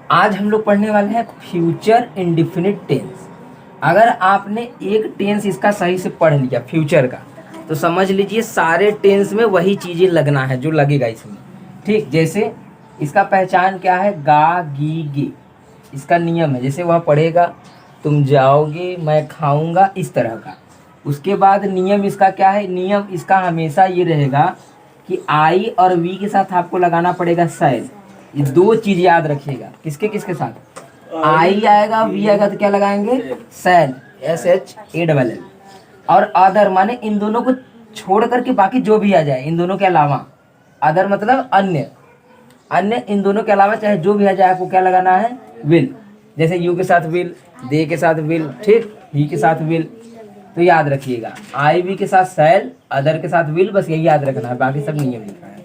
आज हम लोग पढ़ने वाले हैं फ्यूचर इंडिफिनिट टेंस। अगर आपने एक टेंस इसका सही से पढ़ लिया फ्यूचर का, तो समझ लीजिए सारे टेंस में वही चीजें लगना है जो लगेगा इसमें। ठीक, जैसे इसका पहचान क्या है, गा गी गे, इसका नियम है। जैसे वह पढ़ेगा, तुम जाओगे, मैं खाऊंगा, इस तरह का। उसके बाद नियम इसका क्या है, नियम इसका हमेशा ये रहेगा कि आई और वी के साथ आपको लगाना पड़ेगा सैल। ये दो चीज याद रखिएगा। किसके किसके साथ, आई आएगा वी आएगा तो क्या लगाएंगे, सैल, SHALL। और अदर माने इन दोनों को छोड़ करके बाकी जो भी आ जाए इन दोनों के अलावा। अदर मतलब अन्य, अन्य इन दोनों के अलावा चाहे जो भी आ जाए आपको क्या लगाना है, विल। जैसे यू के साथ विल, दे के साथ विल, ठीक, ही के साथ विल। तो याद रखिएगा, आई वी के साथ सैल, अदर के साथ विल, बस यही याद रखना है, बाकी सब नियम लिखा है।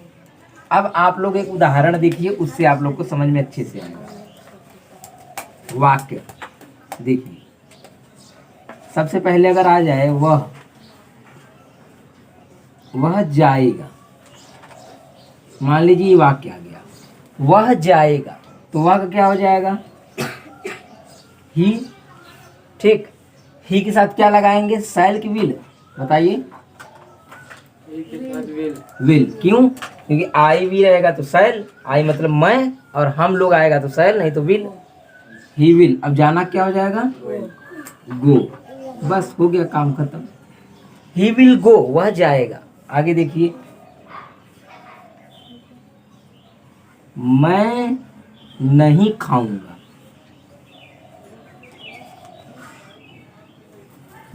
अब आप लोग एक उदाहरण देखिए, उससे आप लोग को समझ में अच्छे से आएगा। वाक्य देखिए, सबसे पहले अगर आ जाए वह जाएगा। मान लीजिए ये वाक्य आ गया, वह जाएगा, तो वह का क्या हो जाएगा, ही। ठीक, ही के साथ क्या लगाएंगे, सैल की विल, बताइए। विल क्यों, क्योंकि आई भी रहेगा तो सैल, आई मतलब मैं, और हम लोग आएगा तो सैल, नहीं तो विल। ही विल, अब जाना क्या हो जाएगा, गो। बस हो गया, काम खत्म। ही विल गो, वह जाएगा। आगे देखिए, मैं नहीं खाऊंगा,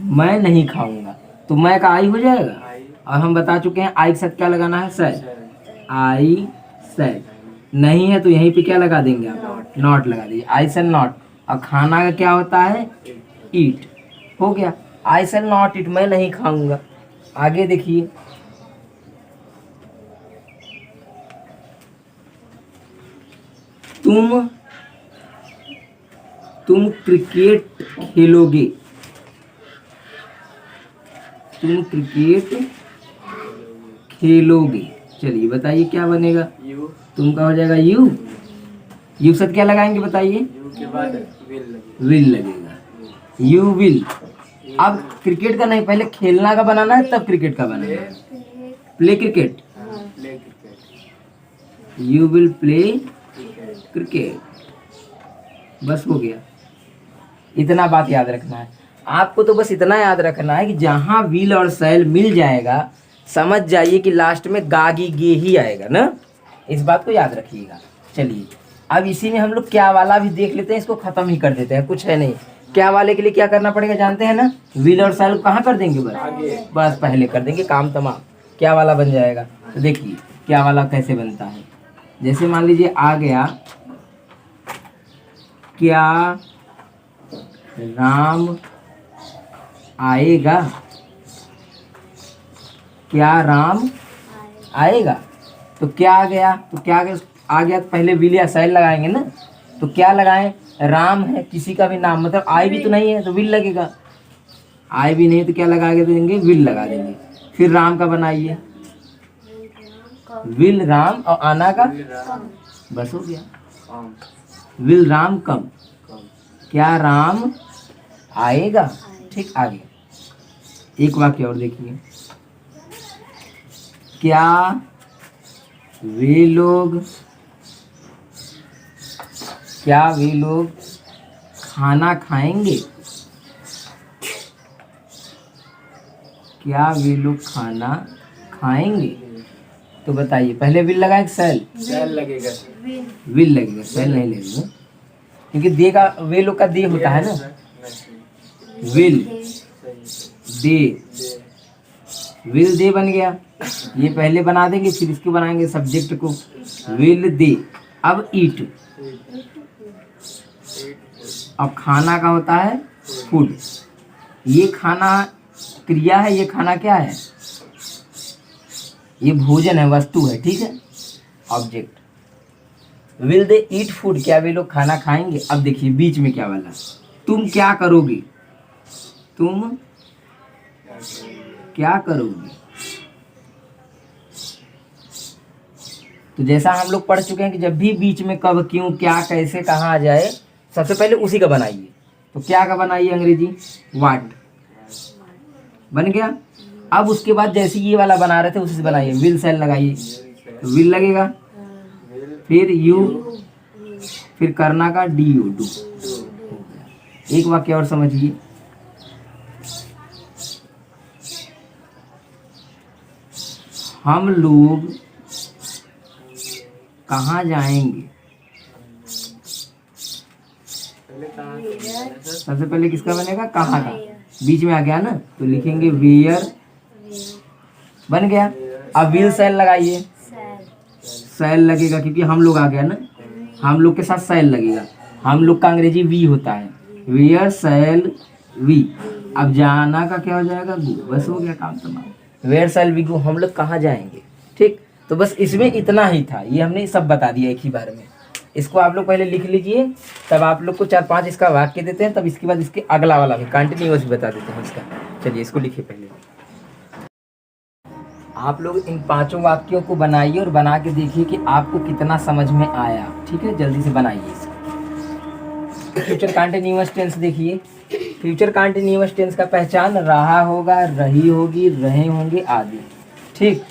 मैं नहीं खाऊंगा, तो मैं का आई हो जाएगा। और हम बता चुके हैं आई के साथ क्या लगाना है, सैल। आई सैल, नहीं है तो यहीं पे क्या लगा देंगे आप, नॉट लगा दीजिए, आई सैल नॉट। और खाना का क्या होता है, ईट। हो गया, आई सैल नॉट ईट, मैं नहीं खाऊंगा। आगे देखिए, तुम क्रिकेट खेलोगे, तुम क्रिकेट खेलोगे। चलिए बताइए क्या बनेगा, तुम का हो जाएगा यू। यू साथ क्या लगाएंगे बताइए, विल लगेगा, यू विल। अब क्रिकेट का नहीं, पहले खेलना का बनाना है तब क्रिकेट का बनाना है। Play cricket, you will play cricket. बस हो गया, इतना बात याद रखना है आपको। तो बस इतना याद रखना है कि जहां विल और सैल मिल जाएगा, समझ जाइए कि लास्ट में गागी गे ही आएगा ना, इस बात को याद रखिएगा। चलिए, अब इसी में हम लोग क्या वाला भी देख लेते हैं, इसको खत्म ही कर देते हैं, कुछ है नहीं। क्या वाले के लिए क्या करना पड़ेगा जानते हैं ना, विल और सैल कहाँ कर देंगे, बस पहले कर देंगे, काम तमाम, क्या वाला बन जाएगा। तो देखिए क्या वाला कैसे बनता है। जैसे मान लीजिए आ गया, क्या राम आएगा, क्या राम आएगा, तो क्या आ गया, तो क्या आ गया, तो पहले विल या सैल लगाएंगे ना। तो क्या लगाएं, राम है किसी का भी नाम, मतलब आई भी तो नहीं है तो विल लगेगा, आई भी नहीं तो क्या लगा के देंगे, विल लगा देंगे। फिर राम का बनाइए, विल राम, और आना का, बस हो गया, विल राम कम, क्या राम आएगा। ठीक, आगे एक वाक्य और देखिए, क्या वे लोग खाना खाएंगे, क्या वे लोग खाना खाएंगे। तो बताइए पहले विल लगाए सैल, लगेगा, विल लगेगा, सैल नहीं लगेगा, क्योंकि दे का, वे लोग का दे होता है ना, विल दे, विल दे बन गया। ये पहले बना देंगे फिर इसको बनाएंगे सब्जेक्ट को, विल दे। अब ईट, अब खाना का होता है फूड, ये खाना क्रिया है, ये खाना क्या है, ये भोजन है, वस्तु है, ठीक है, object. Will they eat food, क्या वे लोग खाना खाएंगे। अब देखिए बीच में क्या वाला, तुम क्या करोगे, तुम क्या करोगे, तो जैसा हम लोग पढ़ चुके हैं कि जब भी बीच में कब, क्यों, क्या, कैसे, कहाँ आ जाए, सबसे पहले उसी का बनाइए। तो क्या का बनाइए अंग्रेजी, व्हाट बन गया। अब उसके बाद जैसे ये वाला बना रहे थे उसी से बनाइए, विल सेल लगाइए, तो विल लगेगा, फिर यू, फिर करना का डी यू, डू। एक वाक्य और समझिए, हम लोग कहाँ जाएंगे। सबसे पहले किसका बनेगा, कहाँ का, बीच में आ गया ना, तो लिखेंगे वेयर, बन गया। अब विल सेल लगाइए, सेल लगेगा क्योंकि हम लोग आ गया ना, हम लोग के साथ सेल लगेगा, हम लोग का अंग्रेजी वी होता है, वेयर सेल वी। अब जाना का क्या हो जाएगा, गो, बस हो गया काम तमाम। वेयर सेल वी गो, हम लोग कहाँ जाएंगे। ठीक, तो बस इसमें इतना ही था, ये हमने सब बता दिया एक ही बार में। इसको आप लोग पहले लिख लीजिए, तब आप लोग को 4-5 इसका वाक्य देते हैं, तब इसके बाद इसके अगला वाला भी कंटिन्यूअस भी बता देते हैं इसका। चलिए इसको लिखिए पहले। आप लोग इन 5 वाक्यों को बनाइए और बना के देखिए कि आपको कितना समझ में आया। ठीक है, जल्दी से बनाइए इसको। फ्यूचर कंटिन्यूअस टेंस देखिए, फ्यूचर कंटिन्यूअस टेंस का पहचान रहा होगा, रही होगी, रहे होंगे आदि। ठीक,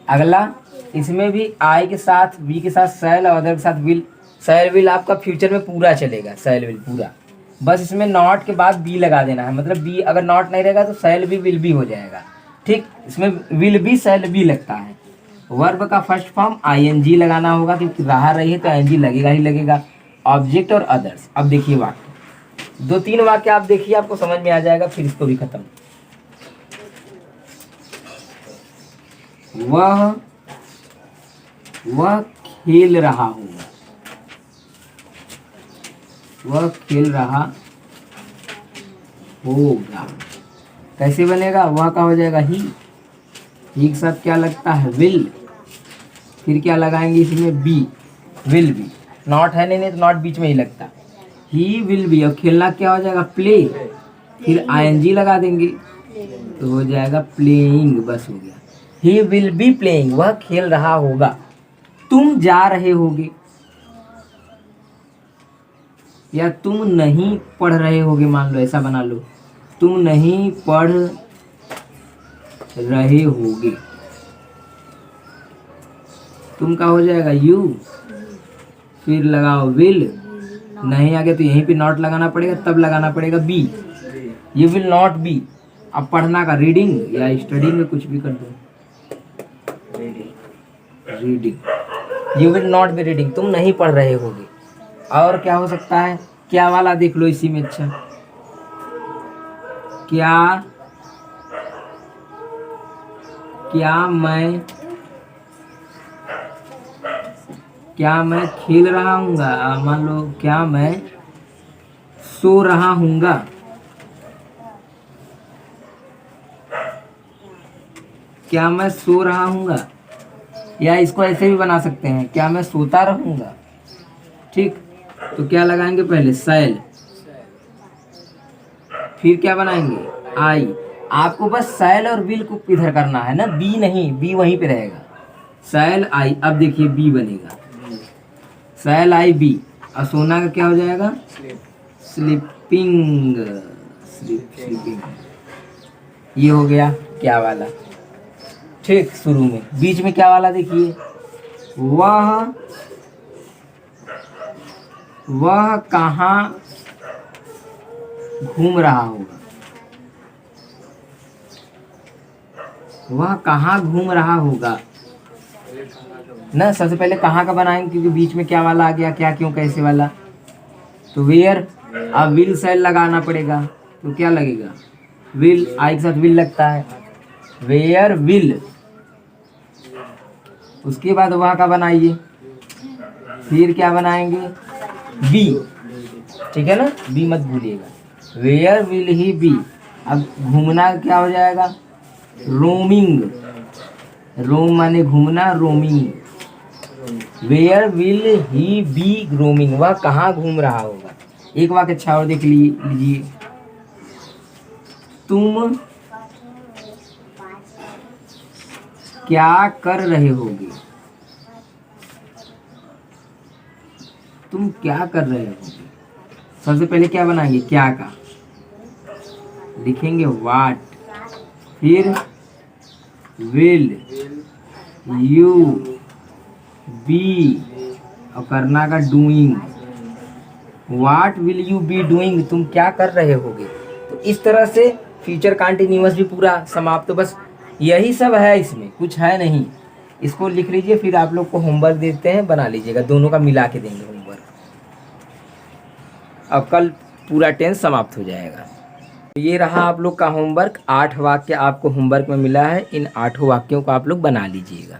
अगला इसमें भी आई के साथ, बी के साथ सेल और अदर के साथ विल। सेल विल आपका फ्यूचर में पूरा चलेगा, सेल विल पूरा, बस इसमें नॉट के बाद बी लगा देना है, मतलब बी अगर नॉट नहीं रहेगा तो सेल भी विल भी हो जाएगा। ठीक, इसमें विल भी सेल भी लगता है। वर्ब का फर्स्ट फॉर्म आईएनजी लगाना होगा क्योंकि रहा रही है तो आईएनजी लगेगा ही लगेगा। ऑब्जेक्ट और अदर्स। अब देखिए वाक्य, 2-3 वाक्य आप देखिए, आपको समझ में आ जाएगा, फिर इसको भी खत्म। वह खेल रहा होगा, वह खेल रहा होगा, कैसे बनेगा, वह का हो जाएगा ही के साथ क्या लगता है, विल, फिर क्या लगाएंगे इसमें, बी, विल बी, नॉट है नहीं तो नॉट बीच में ही लगता, ही विल बी। और खेलना क्या हो जाएगा, प्ले, फिर आईएनजी लगा देंगे तो हो जाएगा प्लेइंग, बस हो गया। ही विल बी प्लेइंग, वह खेल रहा होगा। तुम जा रहे होगे या तुम नहीं पढ़ रहे होगे, मान लो ऐसा बना लो, तुम नहीं पढ़ रहे होगे, तुम का हो जाएगा यू, फिर लगाओ विल, नहीं आ गया तो यहीं पे नॉट लगाना पड़ेगा, तब लगाना पड़ेगा be, you will not be. अब पढ़ना का रीडिंग या स्टडी में कुछ भी कर दो, reading, you will not be reading, तुम नहीं पढ़ रहे होगे। और क्या हो सकता है, क्या वाला देख लो इसी में, अच्छा क्या मैं खेल रहा हूँगा, मान लो क्या मैं सो रहा हूँगा, क्या मैं सो रहा हूँगा, या इसको ऐसे भी बना सकते हैं, क्या मैं सोता रहूँगा। ठीक, तो क्या लगाएंगे पहले, सेल, फिर क्या बनाएंगे, आई। आपको बस सेल और विल को इधर करना है ना, बी नहीं, बी वहीं पे रहेगा, सेल आई। अब देखिए बी बनेगा, सेल आई बी, और सोना का क्या हो जाएगा, स्लीपिंग, स्लीपिंग, ये हो गया क्या वाला। ठीक, शुरू में, बीच में क्या वाला देखिए, वह कहाँ घूम रहा होगा, वह कहाँ घूम रहा होगा ना। सबसे पहले कहाँ का बनाएंगे क्योंकि बीच में क्या वाला आ गया, क्या, क्यों, कैसे वाला, तो वेयर। अब विल सेल लगाना पड़ेगा, तो क्या लगेगा, विल, आई के साथ विल लगता है, वेयर विल। उसके बाद वह का बनाइए, फिर क्या बनाएंगे, बी, ठीक है ना, बी मत भूलिएगा, वेयर विल ही बी। अब घूमना क्या हो जाएगा, रोमिंग, रोम माने घूमना, roaming, where will he be roaming, वह कहाँ घूम रहा होगा। एक वाक्य अच्छा और देख लीजिए, तुम क्या कर रहे होगे, तुम क्या कर रहे हो। सबसे पहले क्या बनाएंगे, क्या का लिखेंगे वाट, फिर विल यू बी, और करना का doing. What will you be doing, तुम क्या कर रहे होगे। तो इस तरह से फ्यूचर कंटिन्यूअस भी पूरा समाप्त। तो बस यही सब है, इसमें कुछ है नहीं। इसको लिख लीजिए, फिर आप लोग को होमवर्क देते हैं, बना लीजिएगा, दोनों का मिला के देंगे होमवर्क। अब कल पूरा टेंस समाप्त हो जाएगा। ये रहा आप लोग का होमवर्क। 8 वाक्य आपको होमवर्क में मिला है, इन 8 वाक्यों को आप लोग बना लीजिएगा।